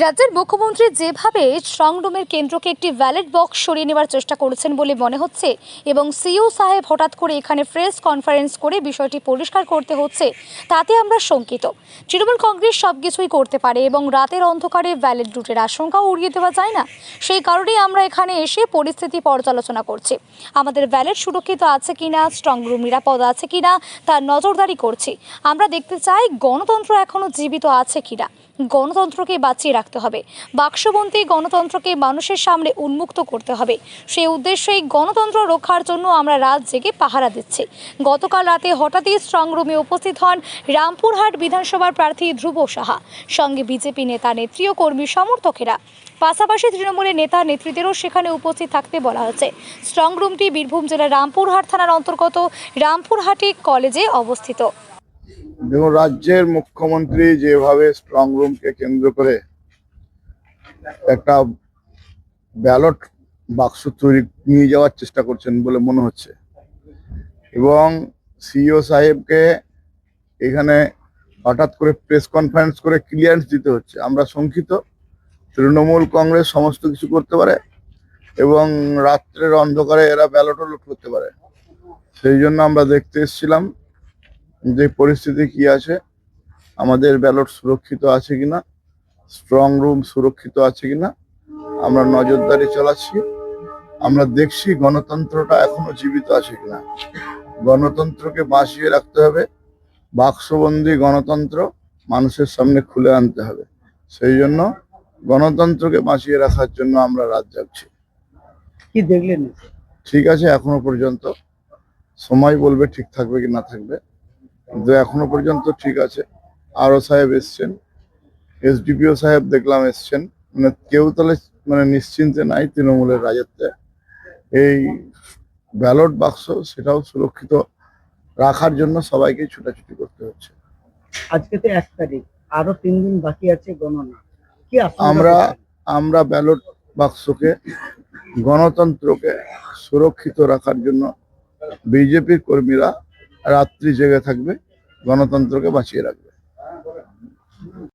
রাজ্যের মুখ্যমন্ত্রী যেভাবে স্ট্রংরুমের কেন্দ্রকে একটি ব্যালট বক্স সরিয়ে নেওয়ার চেষ্টা করেছেন বলে মনে হচ্ছে এবং সিইও সাহেব হঠাৎ করে এখানে প্রেস কনফারেন্স করে বিষয়টি পরিষ্কার করতে হচ্ছে, তাতে আমরা শঙ্কিত। তৃণমূল কংগ্রেস সবকিছুই করতে পারে এবং রাতের অন্ধকারে ব্যালট লুটের আশঙ্কাও উড়িয়ে দেওয়া যায় না। সেই কারণেই আমরা এখানে এসে পরিস্থিতি পর্যালোচনা করছি। আমাদের ব্যালট সুরক্ষিত আছে কিনা, স্ট্রংরুম নিরাপদ আছে কিনা তার নজরদারি করছি। আমরা দেখতে চাই গণতন্ত্র এখনো জীবিত আছে কিনা। গণতন্ত্রকে বাঁচিয়ে রাখতে হবে, বাক্সবন্দি গণতন্ত্রকে মানুষের সামনে উন্মুক্ত করতে হবে। সেই উদ্দেশ্যেই গণতন্ত্র রক্ষার জন্য আমরা রাত জেগে পাহারা দিচ্ছি। গতকাল রাতে হঠাৎই স্ট্রংরুমে উপস্থিত হন রামপুরহাট বিধানসভার প্রার্থী ধ্রুব সাহা, সঙ্গে বিজেপি নেতা নেত্রী ও কর্মী সমর্থকেরা। পাশাপাশি তৃণমূলের নেতা নেত্রীদেরও সেখানে উপস্থিত থাকতে বলা হয়েছে। স্ট্রংরুমটি বীরভূম জেলার রামপুরহাট থানার অন্তর্গত রামপুরহাটি কলেজে অবস্থিত। দেখুন, রাজ্যের মুখ্যমন্ত্রী যেভাবে স্ট্রং রুমকে কেন্দ্র করে একটা ব্যালট বাক্স তৈরি নিয়ে যাওয়ার চেষ্টা করছেন বলে মনে হচ্ছে, এবং সিইও সাহেবকে এখানে হঠাৎ করে প্রেস কনফারেন্স করে ক্লিয়ারেন্স দিতে হচ্ছে। আমরা শঙ্কিত। তৃণমূল কংগ্রেস সমস্ত কিছু করতে পারে এবং রাত্রের অন্ধকারে এরা ব্যালটও লুট করতে পারে। সেই জন্য আমরা দেখতে এসেছিলাম যে পরিস্থিতি কি আছে, আমাদের ব্যালট সুরক্ষিত আছে কিনা, স্ট্রং রুম সুরক্ষিত আছে কিনা আমরা নজরদারি চালাচ্ছি। আমরা দেখছি গণতন্ত্রটা এখনো জীবিত আছে কিনা। গণতন্ত্রকে বাঁচিয়ে রাখতে হবে, বাক্সবন্দি গণতন্ত্র মানুষের সামনে খুলে আনতে হবে। সেই জন্য গণতন্ত্রকে বাঁচিয়ে রাখার জন্য আমরা রাত জাগছি। কি দেখলেন? ঠিক আছে, এখনো পর্যন্ত সময় বলবে ঠিক থাকবে কি না থাকবে, কিন্তু এখনো পর্যন্ত ঠিক আছে। আরও সাহেব এসছেন, এসডিপিও সাহেব দেখলাম এসছেন, মানে কেউ তাহলে নিশ্চিন্তে নাই তৃণমূলের রাজত্বে। এই ব্যালট বাক্স সেটাও সুরক্ষিত রাখার জন্য সবাইকে ছুটাছুটি করতে হচ্ছে। আজকে তো 1 তারিখ, আরো 3 দিন বাকি আছে গণনা। কি আমরা ব্যালট বাক্সকে, গণতন্ত্রকে সুরক্ষিত রাখার জন্য বিজেপির কর্মীরা রাত্রি জেগে থাকবে, গণতন্ত্রকে বাঁচিয়ে রাখবে।